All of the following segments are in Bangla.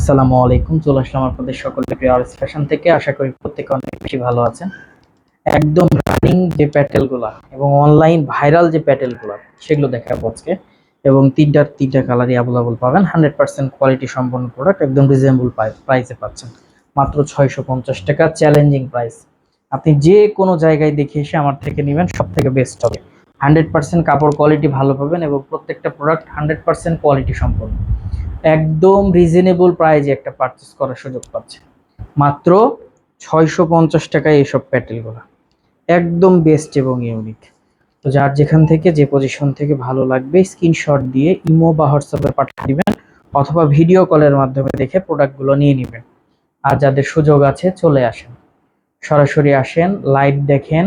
আসসালামু আলাইকুম। চলে আসলাম আপনাদের সকলের প্রিয় আরএস ফ্যাশন থেকে। আশা করি প্রত্যেকে অনেক বেশি ভালো আছেন। একদম রানিং যে প্যাটেলগুলা এবং অনলাইন ভাইরাল যে প্যাটেলগুলা সেগুলো দেখাবো আজকে। এবং তিনটা কালারই অ্যাভেলেবল পাবেন। 100% কোয়ালিটি সম্পন্ন প্রোডাক্ট, একদম রিজনেবল প্রাইসে পাচ্ছেন। মাত্র 650 টাকা, চ্যালেঞ্জিং প্রাইস। আপনি যে কোনো জায়গায় দেখে এসে আমার থেকে নেবেন, সব থেকে বেস্ট হবে। 100% কাপড় কোয়ালিটি ভালো পাবেন এবং প্রত্যেকটা প্রোডাক্ট 100% কোয়ালিটি সম্পন্ন। একদম রিজনেবল প্রাইজে একটা পারচেস করার সুযোগ পাচ্ছে মাত্র 650 টাকায় এইসব প্যাটেলগুলো একদম বেস্ট এবং ইউনিক। তো যার যেখান থেকে যে পজিশন থেকে ভালো লাগবে স্ক্রিনশট দিয়ে ইমো বা হোয়াটসঅ্যাপে পাঠিয়ে দিবেন, অথবা ভিডিও কলের মাধ্যমে দেখে প্রোডাক্টগুলো নিয়ে নেবেন। আর যাদের সুযোগ আছে চলে আসেন, সরাসরি আসেন, লাইভ দেখেন,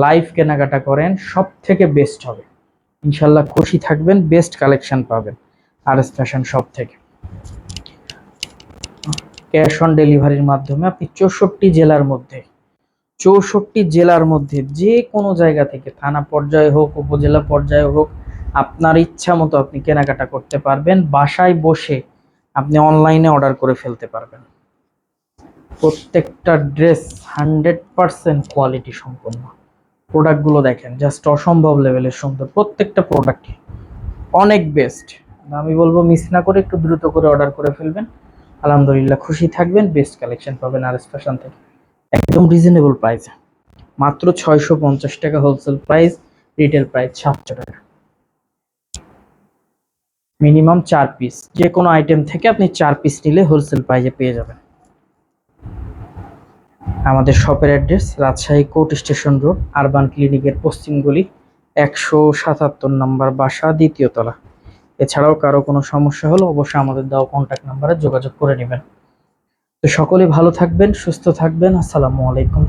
লাইভ কেনাকাটা করেন, সব থেকে বেস্ট হবে। ইনশাল্লাহ খুশি থাকবেন, বেস্ট কালেকশন পাবেন আরএস ফ্যাশন শপ থেকে। ক্যাশ অন ডেলিভারির মাধ্যমে আপনি 64 জেলার মধ্যে যে কোনো জায়গা থেকে, থানা পর্যায়ে হোক, উপজেলা পর্যায়ে হোক, আপনার ইচ্ছা মতো আপনি কেনাকাটা করতে পারবেন। বাসায় বসে আপনি অনলাইনে অর্ডার করে ফেলতে পারবেন। প্রত্যেকটা ড্রেস 100% কোয়ালিটি সম্পন্ন। প্রোডাক্টগুলো দেখেন, জাস্ট অসম্ভব লেভেলের সুন্দর প্রত্যেকটা প্রোডাক্ট, অনেক বেস্ট। আমি বলবো মিস না করে একটু দ্রুত করে অর্ডার করে ফেলবেন। আলহামদুলিল্লাহ খুশি থাকবেন, বেস্ট কালেকশন পাবেন আরএস ফ্যাশন থেকে একদম রিজনেবল প্রাইসে। মাত্র 650 টাকা হোলসেল প্রাইস, রিটেল প্রাইস 700 টাকা। মিনিমাম 4 পিস, যে কোনো আইটেম থেকে আপনি 4 পিস নিলে হোলসেল প্রাইসে পেয়ে যাবেন। আমাদের শপের address Rajshahi court station road, urban ক্লিনিকের পশ্চিম গলি, 177 নম্বর বাসা, দ্বিতীয় তলা। এছাড়াও কারো কোনো সমস্যা হলে অবশ্যই আমাদের দেওয়া কন্ট্যাক্ট নাম্বারে যোগাযোগ করে নেবেন। তো সকলে ভালো থাকবেন, সুস্থ থাকবেন। আসসালামু আলাইকুম।